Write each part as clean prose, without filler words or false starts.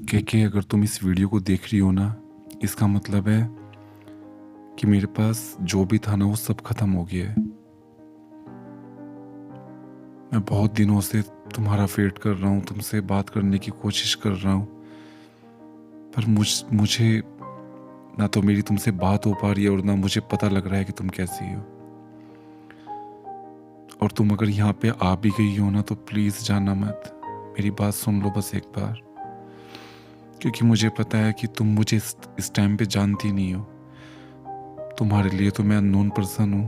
के अगर तुम इस वीडियो को देख रही हो ना, इसका मतलब है कि मेरे पास जो भी था ना वो सब खत्म हो गया है। मैं बहुत दिनों से तुम्हारा वेट कर रहा हूँ, तुमसे बात करने की कोशिश कर रहा हूँ, पर मुझे ना तो मेरी तुमसे बात हो पा रही है और ना मुझे पता लग रहा है कि तुम कैसी हो। और तुम अगर यहाँ पे आ भी गई हो ना तो प्लीज़ जाना मत, मेरी बात सुन लो बस एक बार, क्योंकि मुझे पता है कि तुम मुझे इस टाइम पे जानती नहीं हो। तुम्हारे लिए तो मैं अननोन पर्सन हूँ,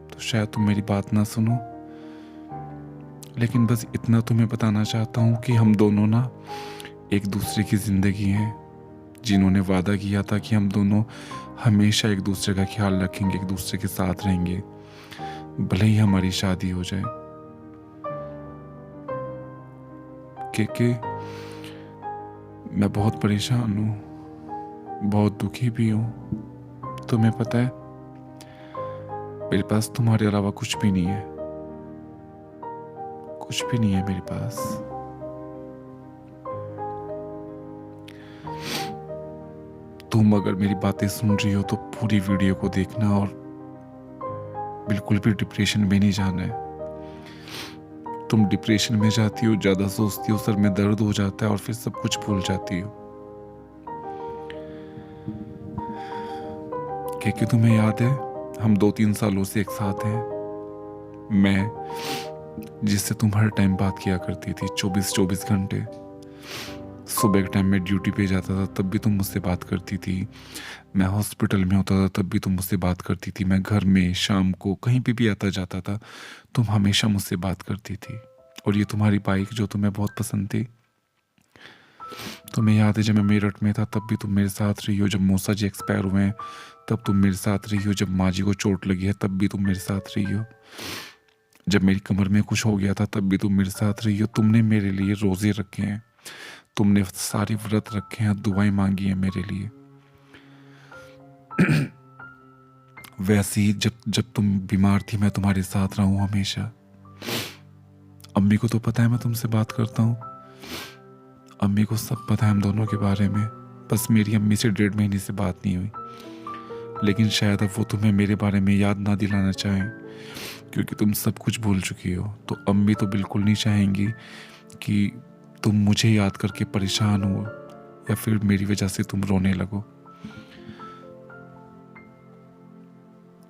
तो शायद तुम मेरी बात ना सुनो, लेकिन बस इतना तुम्हें बताना चाहता हूँ कि हम दोनों ना एक दूसरे की ज़िंदगी हैं, जिन्होंने वादा किया था कि हम दोनों हमेशा एक दूसरे का ख्याल रखेंगे, एक दूसरे के साथ रहेंगे, भले ही हमारी शादी हो जाए। के मैं बहुत परेशान हूँ, बहुत दुखी भी हूँ। तुम्हें पता है मेरे पास तुम्हारे अलावा कुछ भी नहीं है, कुछ भी नहीं है मेरे पास। तुम अगर मेरी बातें सुन रही हो तो पूरी वीडियो को देखना और बिल्कुल भी डिप्रेशन में नहीं जाना है। तुम डिप्रेशन में जाती हो, ज़्यादा सोचती हो, सर में दर्द हो जाता है और फिर सब कुछ भूल जाती हो। क्योंकि तुम्हें याद है हम 2-3 सालों से एक साथ हैं। मैं जिससे तुम हर टाइम बात किया करती थी, 24-24 घंटे। सुबह के टाइम में ड्यूटी पे जाता था तब भी तुम मुझसे बात करती थी, मैं हॉस्पिटल में होता था तब भी तुम मुझसे बात करती थी, मैं घर में शाम को कहीं पे भी आता जाता था तुम हमेशा मुझसे बात करती थी। और ये तुम्हारी बाइक जो तुम्हें बहुत पसंद थी, तुम्हें याद है जब मैं मेरठ में था तब भी तुम मेरे साथ रही हो, जब मौसा जी एक्सपायर हुए हैं तब तुम मेरे साथ रही हो, जब माँ जी को चोट लगी है तब भी तुम मेरे साथ रही हो, जब मेरी कमर में कुछ हो गया था तब भी तुम मेरे साथ रही हो। तुमने मेरे लिए रोज़े रखे हैं, तुमने सारे व्रत रखे हैं, दुआएं मांगी हैं मेरे लिए। वैसे ही जब जब तुम बीमार थी मैं तुम्हारे साथ रहा हूं हमेशा। अम्मी को तो पता है मैं तुमसे बात करता हूँ, अम्मी को सब पता है हम दोनों के बारे में, बस मेरी अम्मी से 1.5 महीने से बात नहीं हुई। लेकिन शायद अब वो तुम्हें मेरे बारे में याद ना दिलाना चाहें, क्योंकि तुम सब कुछ भूल चुकी हो। तो अम्मी तो बिल्कुल नहीं चाहेंगी कि तुम मुझे याद करके परेशान हो या फिर मेरी वजह से तुम रोने लगो।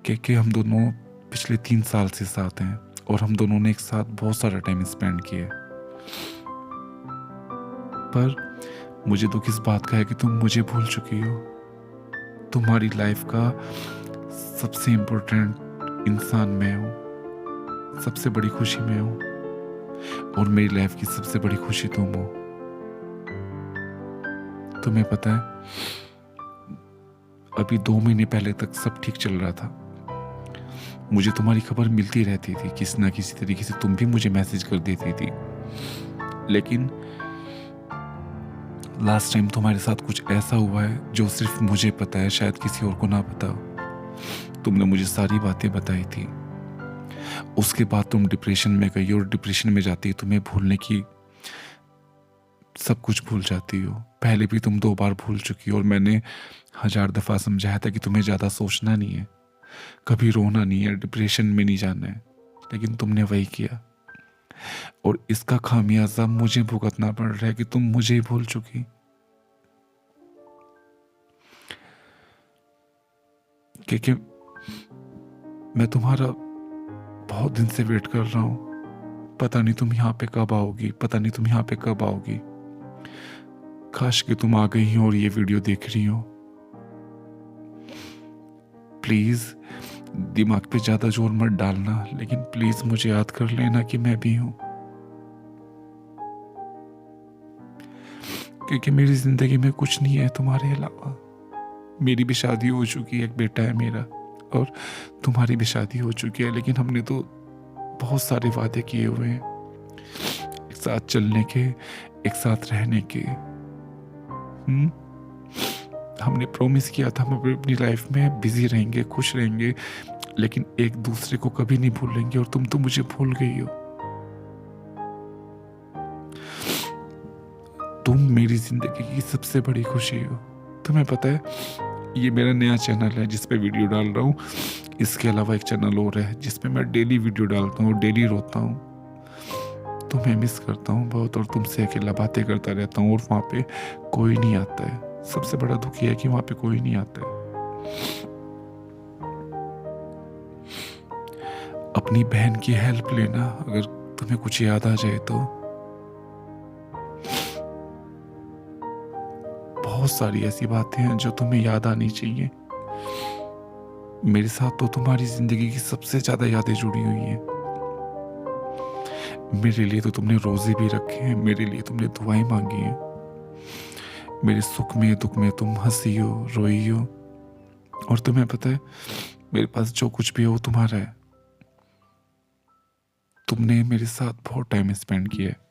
क्योंकि हम दोनों पिछले 3 साल से साथ हैं और हम दोनों ने एक साथ बहुत सारा टाइम स्पेंड किया। पर मुझे दुख इस बात का है कि तुम मुझे भूल चुकी हो। तुम्हारी लाइफ का सबसे इम्पोर्टेंट इंसान मैं हूँ, सबसे बड़ी खुशी मैं हूँ, और मेरी लाइफ की सबसे बड़ी खुशी तुम हो। तुम्हें पता है अभी 2 महीने पहले तक सब ठीक चल रहा था, मुझे तुम्हारी खबर मिलती रहती थी, किसी ना किसी तरीके से तुम भी मुझे मैसेज कर देती थी। लेकिन लास्ट टाइम तुम्हारे साथ कुछ ऐसा हुआ है जो सिर्फ मुझे पता है, शायद किसी और को ना पता हो। तुमने मुझे सारी बातें बताई थी, उसके बाद तुम डिप्रेशन में गई और डिप्रेशन में जाती तुम्हें भूलने की, सब कुछ भूल जाती हो। पहले भी तुम 2 बार भूल चुकी हो और मैंने 1000 दफ़ा समझाया था कि तुम्हें ज़्यादा सोचना नहीं है, कभी रोना नहीं है, डिप्रेशन में नहीं जाना है, लेकिन तुमने वही किया। और इसका खामियाजा मुझे भुगतना पड़ रहा है कि तुम मुझे ही भूल चुकी। क्योंकि मैं तुम्हारा बहुत दिन से वेट कर रहा हूँ, पता नहीं तुम यहाँ पे कब आओगी, पता नहीं तुम यहाँ पे कब आओगी। काश कि तुम आ गई हो और ये वीडियो देख रही हो। प्लीज दिमाग पे ज्यादा जोर मत डालना, लेकिन प्लीज मुझे याद कर लेना कि मैं भी हूं, क्योंकि मेरी जिंदगी में कुछ नहीं है तुम्हारे अलावा। मेरी भी शादी हो चुकी है, एक बेटा है मेरा, और तुम्हारी भी शादी हो चुकी है, लेकिन हमने तो बहुत सारे वादे किए हुए हैं, एक साथ चलने के, एक साथ रहने के। हमने प्रॉमिस किया था हम अपनी लाइफ में बिजी रहेंगे, खुश रहेंगे, लेकिन एक दूसरे को कभी नहीं भूलेंगे, और तुम तो मुझे भूल गई हो। तुम मेरी जिंदगी की सबसे बड़ी खुशी हो। तुम्हें पता है, ये मेरा नया चैनल है जिस पे वीडियो डाल रहा हूँ। इसके अलावा एक चैनल और है जिस पे मैं डेली वीडियो डालता हूँ, डेली रोता हूँ। तुम्हें मिस करता हूँ बहुत और तुमसे अकेला बातें करता रहता हूँ और वहाँ पे कोई नहीं आता है। सबसे बड़ा दुख ये है कि वहाँ पे कोई नहीं आता है। अपनी बहन की हेल्प लेना अगर तुम्हें कुछ याद आ जाए तो। बहुत सारी ऐसी बातें हैं जो तुम्हें याद आनी चाहिए। मेरे साथ तो तुम्हारी जिंदगी की सबसे ज्यादा यादें जुड़ी हुई हैं। मेरे लिए तो तुमने रोजे भी रखे हैं, मेरे लिए तुमने दुआएं मांगी हैं। मेरे सुख में दुख में तुम हंसी हो, रोई हो। और तुम्हें पता है, मेरे पास जो कुछ भी हो तुम्हारा है। तुमने मेरे साथ बहुत टाइम स्पेंड किया है।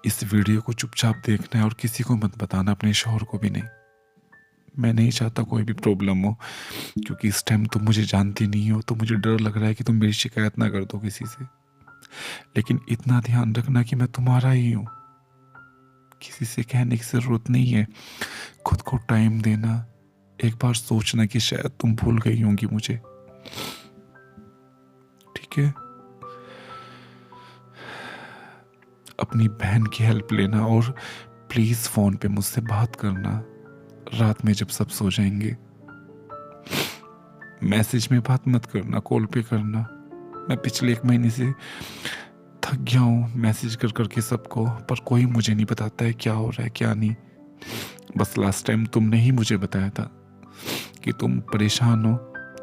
इस वीडियो को चुपचाप देखना है और किसी को मत बताना, अपने शौहर को भी नहीं। मैं नहीं चाहता कोई भी प्रॉब्लम हो, क्योंकि इस टाइम तुम मुझे जानती नहीं हो, तो मुझे डर लग रहा है कि तुम मेरी शिकायत ना कर दो किसी से। लेकिन इतना ध्यान रखना कि मैं तुम्हारा ही हूं। किसी से कहने की जरूरत नहीं है। खुद को टाइम देना, एक बार सोचना कि शायद तुम भूल गई होंगी मुझे। ठीक है? अपनी बहन की हेल्प लेना और प्लीज फोन पे मुझसे बात करना रात में जब सब सो जाएंगे। मैसेज में बात मत करना, कॉल पे करना। मैं पिछले 1 महीने से थक गया हूँ मैसेज कर करके सबको, पर कोई मुझे नहीं बताता है क्या हो रहा है क्या नहीं। बस लास्ट टाइम तुमने ही मुझे बताया था कि तुम परेशान हो,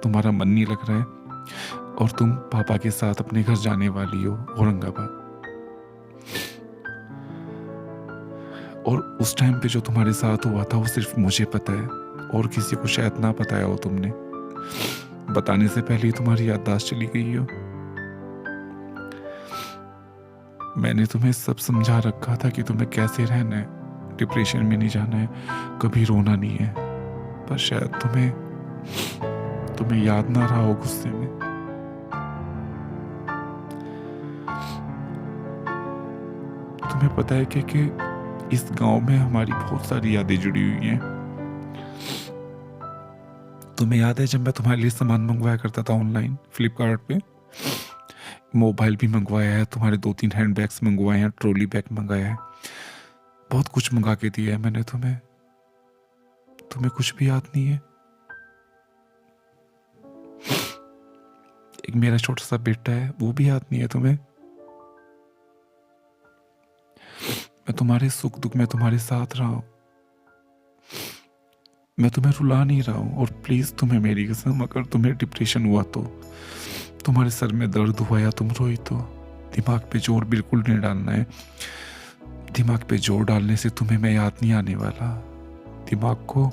तुम्हारा मन नहीं लग रहा है और तुम पापा के साथ अपने घर जाने वाली हो औरंगाबाद। और उस टाइम पे जो तुम्हारे साथ हुआ था वो सिर्फ मुझे पता है और किसी को शायद ना बताया हो तुमने। बताने से पहले ही तुम्हारी याददाश्त चली गई हो। मैंने तुम्हें सब समझा रखा था कि तुम्हें कैसे रहना है, डिप्रेशन में नहीं जाना है, कभी रोना नहीं है। पर शायद तुम्हें याद ना रहा हो गुस्से में। तुम्हें पता है कि इस गांव में हमारी बहुत सारी यादें जुड़ी हुई हैं। तुम्हें याद है जब मैं तुम्हारे लिए सामान मंगवाया करता था ऑनलाइन फ्लिपकार्ट पे? मोबाइल भी मंगवाया है, तुम्हारे 2-3 हैंड बैग्स मंगवाए हैं, ट्रॉली बैग मंगाया है, बहुत कुछ मंगा के दिया है मैंने तुम्हें। तुम्हें कुछ भी याद नहीं है? एक मेरा छोटा सा बेटा है, वो भी याद नहीं है तुम्हें? मैं तुम्हारे सुख दुख में तुम्हारे साथ रहा हूं। मैं तुम्हें रुला नहीं रहा हूं। और प्लीज तुम्हें मेरी कसम, अगर तुम्हें डिप्रेशन हुआ तो, तुम्हारे सर में दर्द हुआ या तुम रोई तो, दिमाग पे जोर बिल्कुल नहीं डालना है। दिमाग पे जोर डालने से तुम्हें मैं याद नहीं आने वाला। दिमाग को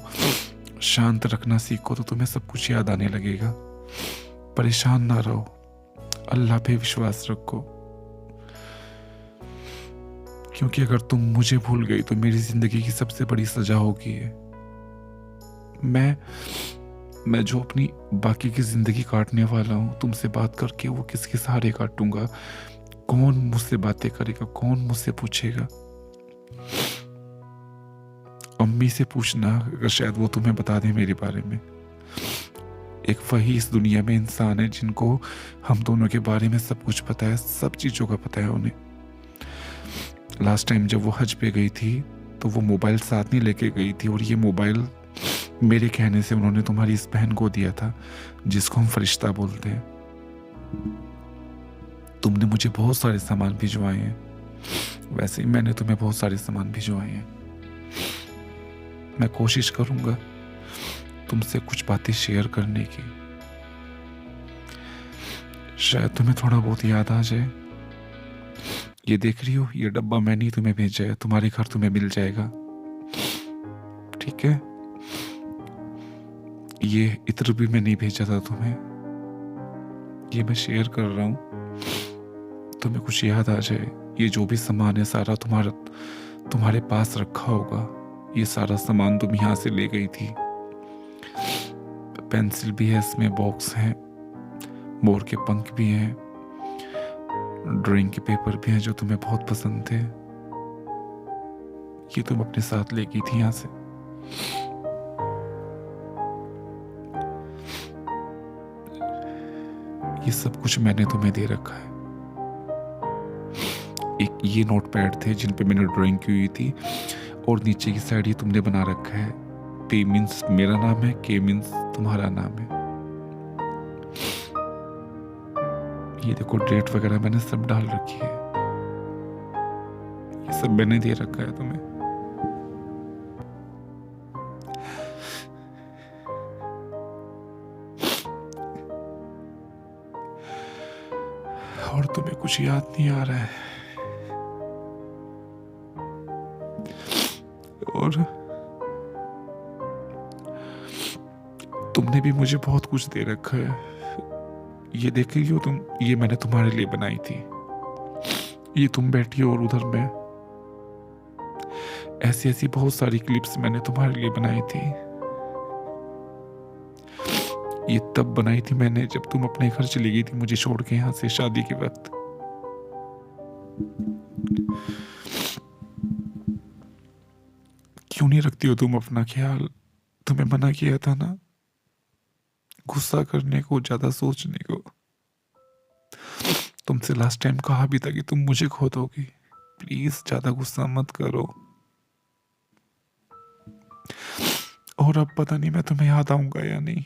शांत रखना सीखो तो तुम्हें सब कुछ याद आने लगेगा। परेशान ना रहो, अल्लाह पे विश्वास रखो, क्योंकि अगर तुम मुझे भूल गई तो मेरी जिंदगी की सबसे बड़ी सजा होगी। मैं जो अपनी बाकी की जिंदगी काटने वाला हूं, तुमसे बात करके वो किसके सहारे काटूंगा? कौन मुझसे बातें करेगा? कौन मुझसे पूछेगा? अम्मी से पूछना, अगर शायद वो तुम्हें बता दे मेरे बारे में। एक वही इस दुनिया में इंसान है जिनको हम दोनों के बारे में सब कुछ पता है, सब चीजों का पता है उन्हें। लास्ट टाइम जब वो हज पे गई थी तो वो मोबाइल साथ नहीं लेके गई थी, और ये मोबाइल मेरे कहने से उन्होंने तुम्हारी इस बहन को दिया था जिसको हम फरिश्ता बोलते हैं। तुमने मुझे बहुत सारे सामान भिजवाए हैं, वैसे ही मैंने तुम्हें बहुत सारे सामान भिजवाए हैं। मैं कोशिश करूंगा तुमसे कुछ बातें शेयर करने की, शायद तुम्हें थोड़ा बहुत याद आ जाए। ये देख रही हो, ये डब्बा मैंने ही तुम्हें भेजा है, तुम्हारे घर तुम्हें मिल जाएगा। ठीक है? ये इत्र भी मैं नहीं भेजा था तुम्हें, ये मैं शेयर कर रहा हूं, तुम्हें कुछ याद आ जाए। ये जो भी सामान है सारा तुम्हारे पास रखा होगा। ये सारा सामान तुम यहां से ले गई थी। पेंसिल भी है इसमें, बॉक्स है, मोर के पंख भी हैं, ड्राइंग के पेपर भी हैं जो तुम्हें बहुत पसंद थे, ये तुम अपने साथ ले गई थी यहाँ से। ये सब कुछ मैंने तुम्हें दे रखा है। एक ये नोट पैड थे जिन पे मैंने ड्राइंग की हुई थी, और नीचे की साइड ये तुमने बना रखा है। P मीन्स मेरा नाम है, K मीन्स तुम्हारा नाम है। ये देखो डेट वगैरह मैंने सब डाल रखी है। ये सब मैंने दे रखा है तुम्हें। और तुम्हें कुछ याद नहीं आ रहा है। और तुमने भी मुझे बहुत कुछ दे रखा है। ये देख रही हो तुम, ये मैंने तुम्हारे लिए बनाई थी। ये तुम बैठी हो और उधर मैं। ऐसी ऐसी बहुत सारी क्लिप्स मैंने तुम्हारे लिए बनाई थी। ये तब बनाई थी मैंने जब तुम अपने घर चली गई थी मुझे छोड़ के यहाँ से, शादी के वक्त। क्यों नहीं रखती हो तुम अपना ख्याल? तुम्हें मना किया था ना गुस्सा करने को, ज्यादा सोचने को। तुमसे लास्ट टाइम कहा भी था कि तुम मुझे खो दोगी। प्लीज ज्यादा गुस्सा मत करो। और अब पता नहीं मैं तुम्हें याद आऊंगा या नहीं।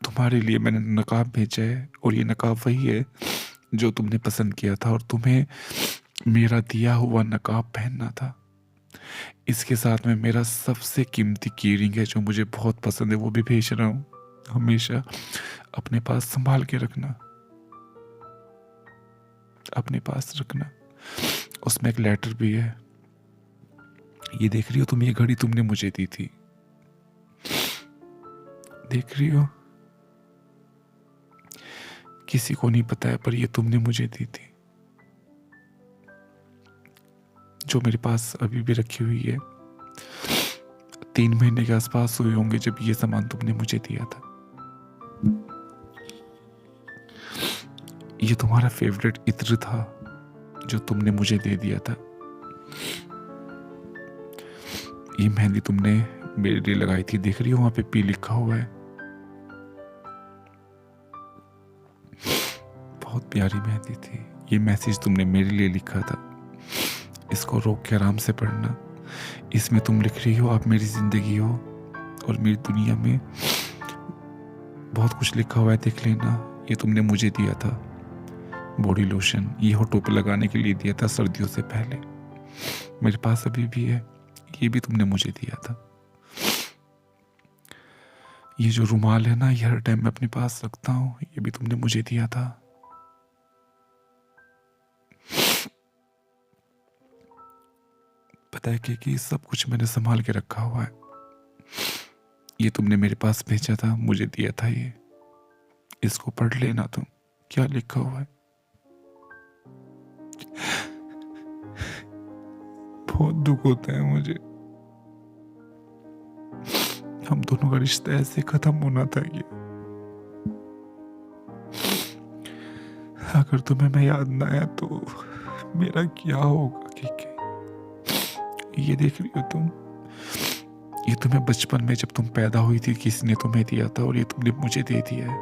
तुम्हारे लिए मैंने नकाब भेजा है, और ये नकाब वही है जो तुमने पसंद किया था, और तुम्हें मेरा दिया हुआ नकाब पहनना था। इसके साथ में मेरा सबसे कीमती कीरिंग है जो मुझे बहुत पसंद है, वो भी भेज रहा हूं। हमेशा अपने पास संभाल के रखना, अपने पास रखना। उसमें एक लेटर भी है। ये देख रही हो तुम, ये घड़ी तुमने मुझे दी थी, देख रही हो? किसी को नहीं पता है, पर ये तुमने मुझे दी थी, जो मेरे पास अभी भी रखी हुई है। 3 महीने के आसपास हुए होंगे जब ये सामान तुमने मुझे दिया था। ये तुम्हारा फेवरेट इत्र था जो तुमने मुझे दे दिया था। ये मेहंदी तुमने मेरे लिए लगाई थी, देख रही हो वहां पे पी लिखा हुआ है। बहुत प्यारी मेहंदी थी। ये मैसेज तुमने मेरे लिए लिखा था, इसको रोक के आराम से पढ़ना। इसमें तुम लिख रही हो आप मेरी जिंदगी हो और मेरी दुनिया में बहुत कुछ लिखा हुआ है, देख लेना। ये तुमने मुझे दिया था बॉडी लोशन, ये होठों पे लगाने के लिए दिया था सर्दियों से पहले, मेरे पास अभी भी है। ये भी तुमने मुझे दिया था। ये जो रुमाल है ना, ये हर टाइम मैं अपने पास रखता हूँ, ये भी तुमने मुझे दिया था। पता है कि सब कुछ मैंने संभाल के रखा हुआ है। ये तुमने मेरे पास भेजा था, मुझे दिया था ये। इसको पढ़ लेना तुम, क्या लिखा हुआ है। बहुत दुख होता है मुझे। हम दोनों का रिश्ता ऐसे खत्म होना था ये। अगर तुम्हें मैं याद ना आया तो मेरा क्या होगा? ठीक है, ये देख रही हो तुम, ये तुम्हें बचपन में जब तुम पैदा हुई थी किसी ने तुम्हें दिया था, और ये तुमने मुझे दे दिया है।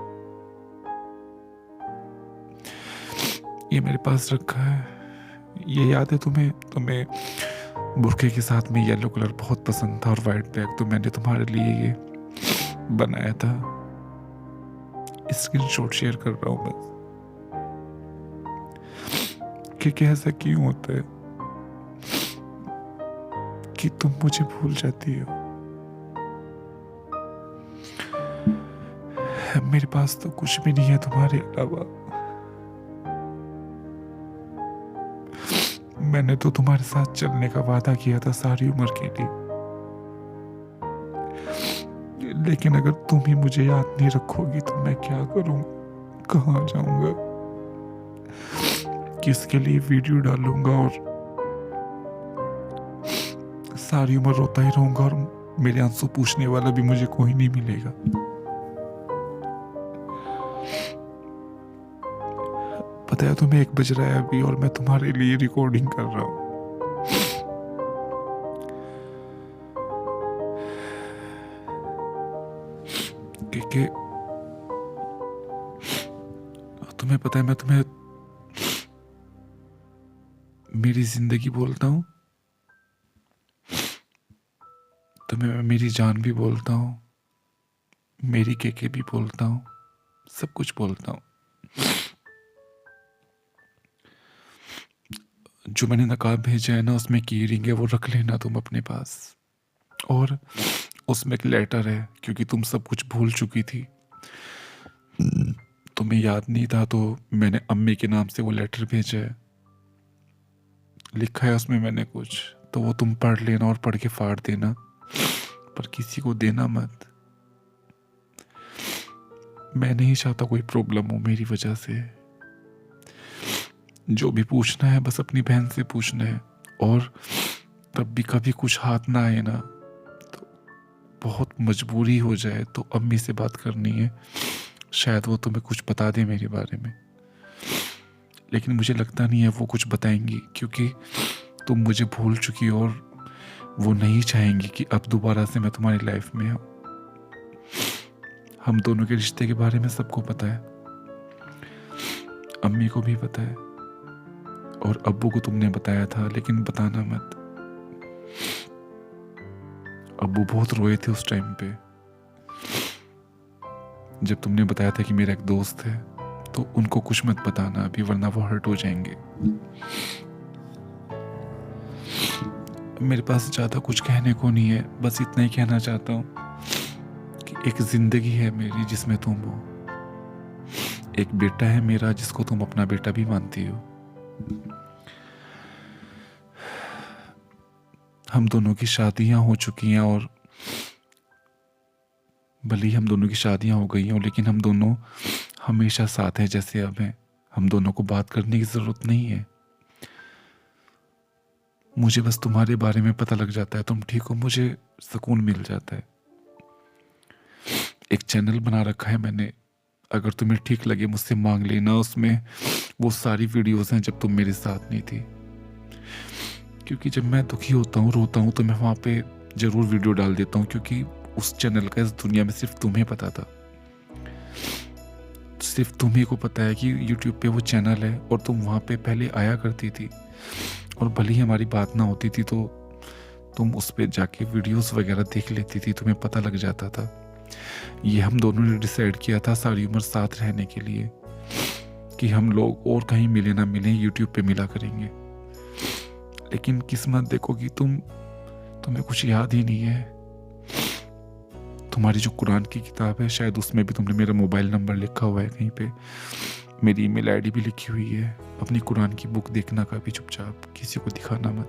ये मेरे पास रखा है। ये याद है तुम्हें? तुम्हें बुर्के के साथ में येलो कलर बहुत पसंद था और वाइट बैग, तो मैंने तुम्हारे लिए ये बनाया था। स्क्रीनशॉट शेयर कर रहा हूं बस कि ऐसा क्यों होता है कि तुम मुझे भूल जाती हो। मेरे पास तो कुछ भी नहीं है तुम्हारे अलावा। मैंने तो तुम्हारे साथ चलने का वादा किया था सारी उम्र के लिए, लेकिन अगर तुम ही मुझे याद नहीं रखोगी तो मैं क्या करूं? कहाँ जाऊंगा? किसके लिए वीडियो डालूंगा और सारी उम्र रोता ही रहूंगा और मेरे आंसू पूछने वाला भी मुझे कोई नहीं मिलेगा। पता है तुम्हें 1 बज रहा है अभी और मैं तुम्हारे लिए रिकॉर्डिंग कर रहा हूँ। क्योंकि तुम्हें पता है मैं तुम्हें मेरी जिंदगी बोलता हूँ, तुम्हें मैं मेरी जान भी बोलता हूँ, मेरी केके भी बोलता हूँ, सब कुछ बोलता हूँ। जो मैंने नकाब भेजा है ना, उसमें की रिंग है, वो रख लेना तुम अपने पास। और उसमें एक लेटर है, क्योंकि तुम सब कुछ भूल चुकी थी, तुम्हें याद नहीं था, तो मैंने अम्मी के नाम से वो लेटर भेजा है। लिखा है उसमें मैंने कुछ, तो वो तुम पढ़ लेना और पढ़ के फाड़ देना, पर किसी को देना मत। मैं नहीं चाहता कोई प्रॉब्लम हो मेरी वजह से। जो भी पूछना है बस अपनी बहन से पूछना है, और तब भी कभी कुछ हाथ ना आए ना, तो बहुत मजबूरी हो जाए तो अम्मी से बात करनी है, शायद वो तुम्हें कुछ बता दे मेरे बारे में। लेकिन मुझे लगता नहीं है वो कुछ बताएंगी, क्योंकि तुम मुझे भूल चुकी हो और वो नहीं चाहेंगी कि अब दोबारा से मैं तुम्हारी लाइफ में आऊं। हम दोनों के रिश्ते के बारे में सबको पता है, अम्मी को भी पता है, और अब्बू को तुमने बताया था, लेकिन बताना मत। अब्बू बहुत रोए थे उस टाइम पे जब तुमने बताया था कि मेरा एक दोस्त है, तो उनको कुछ मत बताना अभी, वरना वो हर्ट हो जाएंगे। मेरे पास ज्यादा कुछ कहने को नहीं है, बस इतना ही कहना चाहता हूँ कि एक जिंदगी है मेरी जिसमें तुम हो, एक बेटा है मेरा जिसको तुम अपना बेटा भी मानती हो। हम दोनों की शादियां हो चुकी हैं, और भले ही हम दोनों की शादियां हो गई हैं, लेकिन हम दोनों हमेशा साथ हैं जैसे अब हैं। हम दोनों को बात करने की जरूरत नहीं है। मुझे बस तुम्हारे बारे में पता लग जाता है, तुम ठीक हो, मुझे सुकून मिल जाता है। एक चैनल बना रखा है मैंने, अगर तुम्हें ठीक लगे मुझसे मांग लेना। उसमें वो सारी वीडियोस हैं जब तुम मेरे साथ नहीं थी, क्योंकि जब मैं दुखी होता हूँ, रोता हूँ, तो मैं वहाँ पे जरूर वीडियो डाल देता हूँ, क्योंकि उस चैनल का इस दुनिया में सिर्फ तुम्हें पता था। सिर्फ तुम्ही को पता है कि यूट्यूब पे वो चैनल है, और तुम वहाँ पे पहले आया करती थी, और भले ही हमारी बात ना होती थी तो तुम उस पर जाके वीडियोस वगैरह देख लेती थी, तुम्हें पता लग जाता था। ये हम दोनों ने डिसाइड किया था सारी उम्र साथ रहने के लिए, कि हम लोग और कहीं मिले ना मिले, यूट्यूब पे मिला करेंगे। लेकिन किस्मत देखो कि तुम्हें कुछ याद ही नहीं है। तुम्हारी जो कुरान की किताब है, शायद उसमें भी तुमने मेरा मोबाइल नंबर लिखा हुआ है कहीं पे, मेरी ईमेल आईडी भी लिखी हुई है। अपनी कुरान की बुक देखना कभी चुपचाप, किसी को दिखाना मत।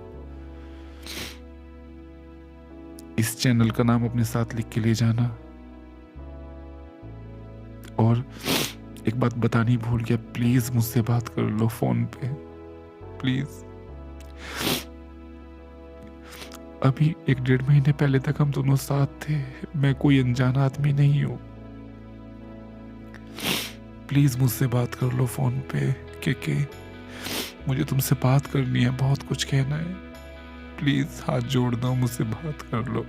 इस चैनल का नाम अपने साथ लिख के ले जाना। और एक बात बतानी भूल गया, प्लीज मुझसे बात कर लो फोन पे, प्लीज। अभी 1-1.5 महीने पहले तक हम दोनों साथ थे, मैं कोई अनजान आदमी नहीं हूं। प्लीज मुझसे बात कर लो फोन पे, क्योंकि मुझे तुमसे बात करनी है, बहुत कुछ कहना है। प्लीज हाथ जोड़ दो, मुझसे बात कर लो।